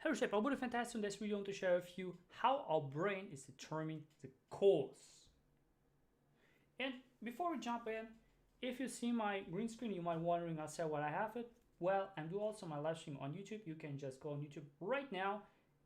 Hello Shape, I would be fantastic in this video to share with you how our brain is determining the cause. And before we jump in, if you see my green screen, you might be wondering I said what I have it. Well, I'm doing also my live stream on YouTube. You can just go on YouTube right now.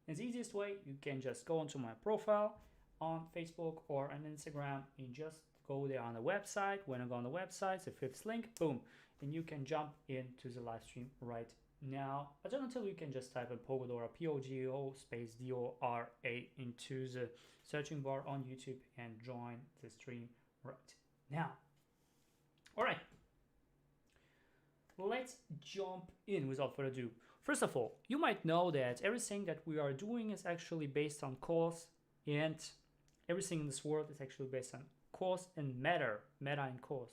It's the easiest way. You can just go onto my profile on Facebook or on Instagram and just go there on the website. When I go on the website, it's the fifth link, boom, and you can jump into the live stream right now. Until you can just type in pogodora, P-O-G-O space D-O-R-A into the searching bar on YouTube and join the stream right now. All right, let's jump in without further ado. First of all, you might know that everything that we are doing is actually based on cause, and everything in this world is actually based on cause and matter, meta and cause,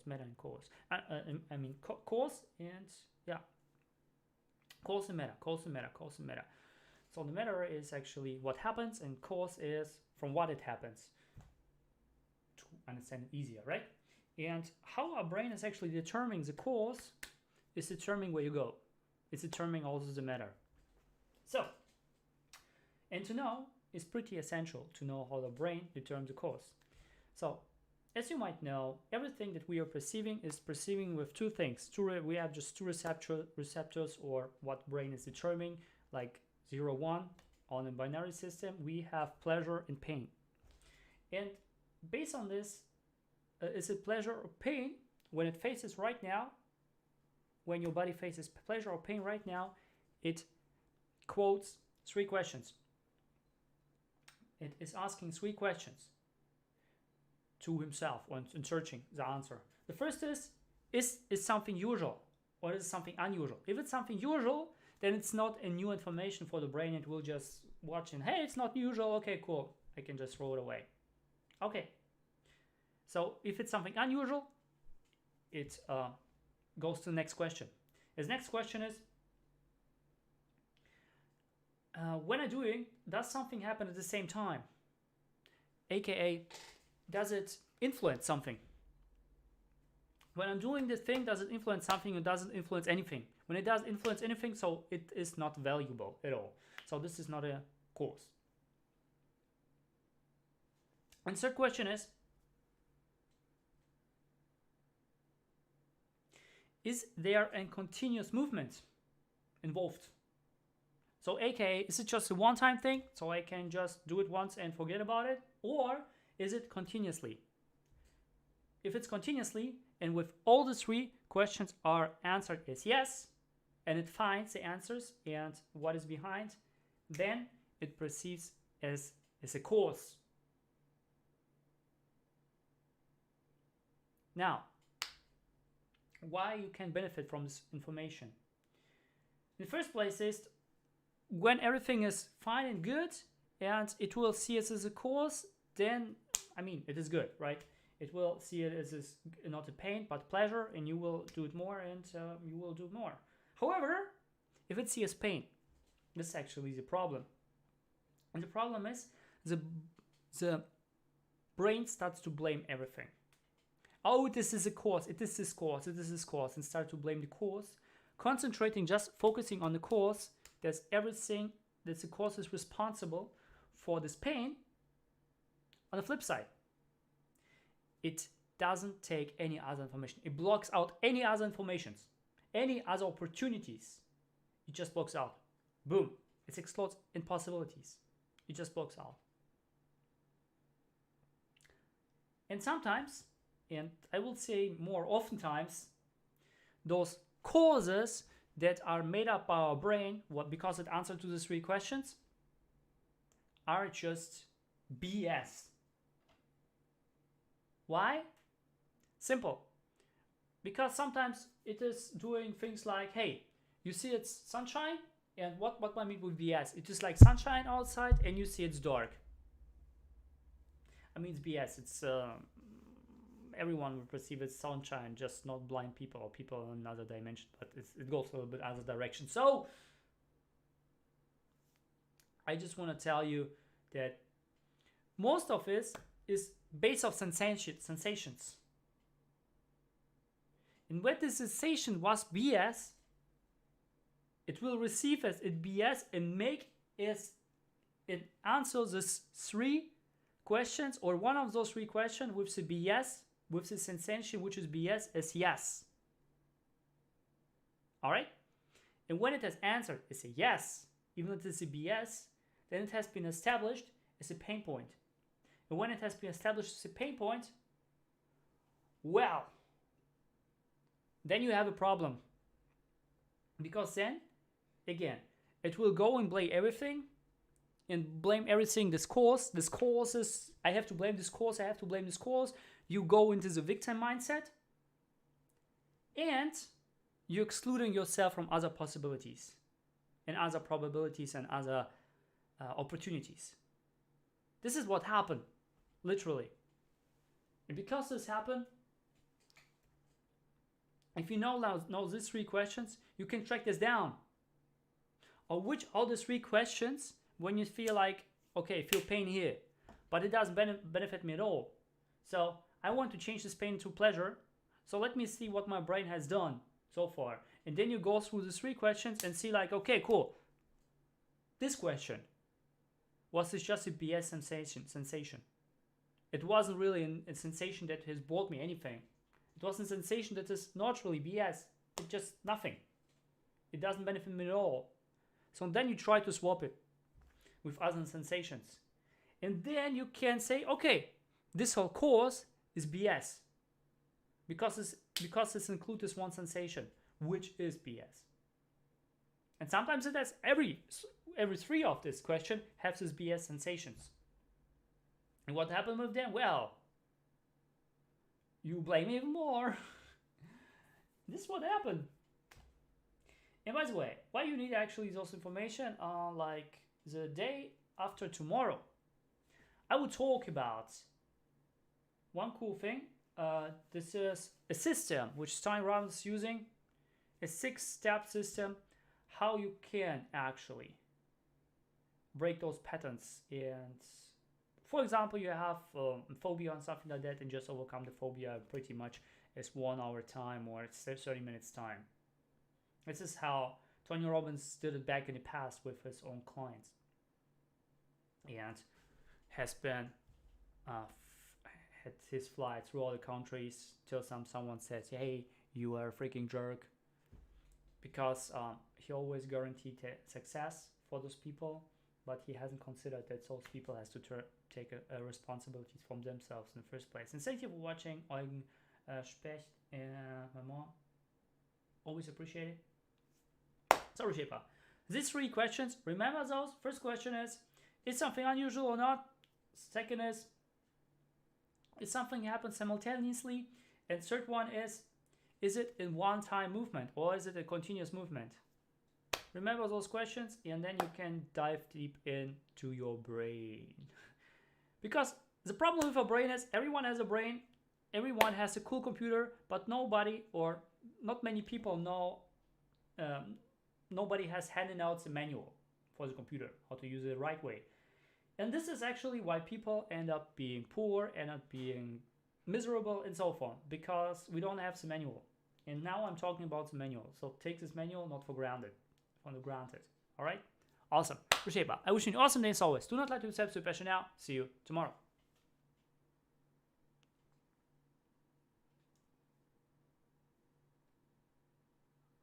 cause and yeah, cause and meta. So the matter is actually what happens, and cause is from what it happens. To understand it easier, right? And how our brain is actually determining the cause is determining where you go. It's determining also the matter. So, and to know is pretty essential to know how the brain determines the cause. So, as you might know, everything that we are perceiving is perceiving with two things. We have just two receptors, or what brain is determining, like 0, 1 on a binary system. We have pleasure and pain. And based on this, is it pleasure or pain? When it faces right now, when your body faces pleasure or pain right now, it quotes 3 questions. It is asking 3 questions to himself when searching the answer. The first is something usual or is it something unusual? If it's something usual, then it's not a new information for the brain. It will just watch and, hey, it's not usual. Okay, cool. I can just throw it away. Okay. So if it's something unusual, it goes to the next question. His next question is, when I'm doing, does something happen at the same time? AKA, does it influence something? When I'm doing this thing, does it influence something or doesn't influence anything? When it does influence anything, so it is not valuable at all. So this is not a cause. And third question is there a continuous movement involved? So AKA, is it just a one-time thing, so I can just do it once and forget about it? Or is it continuously? If it's continuously, and with all the 3 questions are answered as yes, and it finds the answers and what is behind, then it perceives as a cause. Now, why you can benefit from this information? In the first place is when everything is fine and good and it will see it as a cause, then, it is good, right? It will see it as not a pain, but pleasure, and you will do it more and you will do more. However, if it sees pain, this is actually the problem. And the problem is the brain starts to blame everything. Oh, this is a cause, it is this cause, it is this cause, and start to blame the cause. Concentrating, just focusing on the cause, there's everything that the cause is responsible for this pain. On the flip side, it doesn't take any other information. It blocks out any other informations, any other opportunities. It just blocks out. Boom. It explodes in possibilities. It just blocks out. And sometimes, and I will say more oftentimes, those causes that are made up by our brain, because it answered to the 3 questions, are just BS. Why? Simple. Because sometimes it is doing things like, hey, you see it's sunshine, and what I mean with BS? It is like sunshine outside and you see it's dark. It's BS. It's everyone will perceive it as sunshine, just not blind people or people in another dimension, but it goes a little bit other direction. So I just want to tell you that most of it is based off sensations. And when the sensation was BS, it will receive as it BS and make is it answers these 3 questions, or one of those 3 questions with the BS, with the sensation which is BS, is yes. Alright? And when it has answered it's a yes, even if it's a BS, then it has been established as a pain point. And when it has been established as a pain point, well, then you have a problem. Because then, again, it will go and blame everything, this course is, I have to blame this course, I have to blame this course. You go into the victim mindset, and you're excluding yourself from other possibilities and other probabilities and other opportunities. This is what happened, literally. And because this happened, if you know these 3 questions, you can track this down. Or which are the 3 questions when you feel like, okay, I feel pain here, but it doesn't benefit me at all. So I want to change this pain to pleasure. So let me see what my brain has done so far. And then you go through the 3 questions and see like, okay, cool. This question, was this just a BS sensation? It wasn't really a sensation that has brought me anything. It was a sensation that is not really BS. It's just nothing. It doesn't benefit me at all. So then you try to swap it with other sensations. And then you can say, okay, this whole course is BS. Because it's includes this one sensation, which is BS. And sometimes it has every 3 of this question have these BS sensations. And what happened with them? Well, you blame even more. This is what happened. And by the way, why you need actually those information on like the day after tomorrow, I will talk about one cool thing. This is a system which Tony Robbins is using, a 6-step system, how you can actually break those patterns. And for example, you have a phobia and something like that, and just overcome the phobia pretty much is 1 hour time or 30 minutes time. This is how Tony Robbins did it back in the past with his own clients, and has been had his flight through all the countries till someone says, hey, you are a freaking jerk, because he always guaranteed success for those people, but he hasn't considered that those people has to take a responsibilities from themselves in the first place. And thank you for watching. Alexspaet, my mom, always appreciate it. So Reshaper, these 3 questions, remember those. First question is something unusual or not? Second is something happen simultaneously? And third one is it in one-time movement or is it a continuous movement? Remember those questions, and then you can dive deep into your brain. Because the problem with our brain is everyone has a brain, everyone has a cool computer, but nobody or not many people know, nobody has handed out the manual for the computer, how to use it the right way. And this is actually why people end up being poor, end up being miserable and so on, because we don't have the manual. And now I'm talking about the manual. So take this manual not for granted. All right? Awesome. Reshaper, I wish you an awesome day as always. Do not let yourself to passion now. See you tomorrow.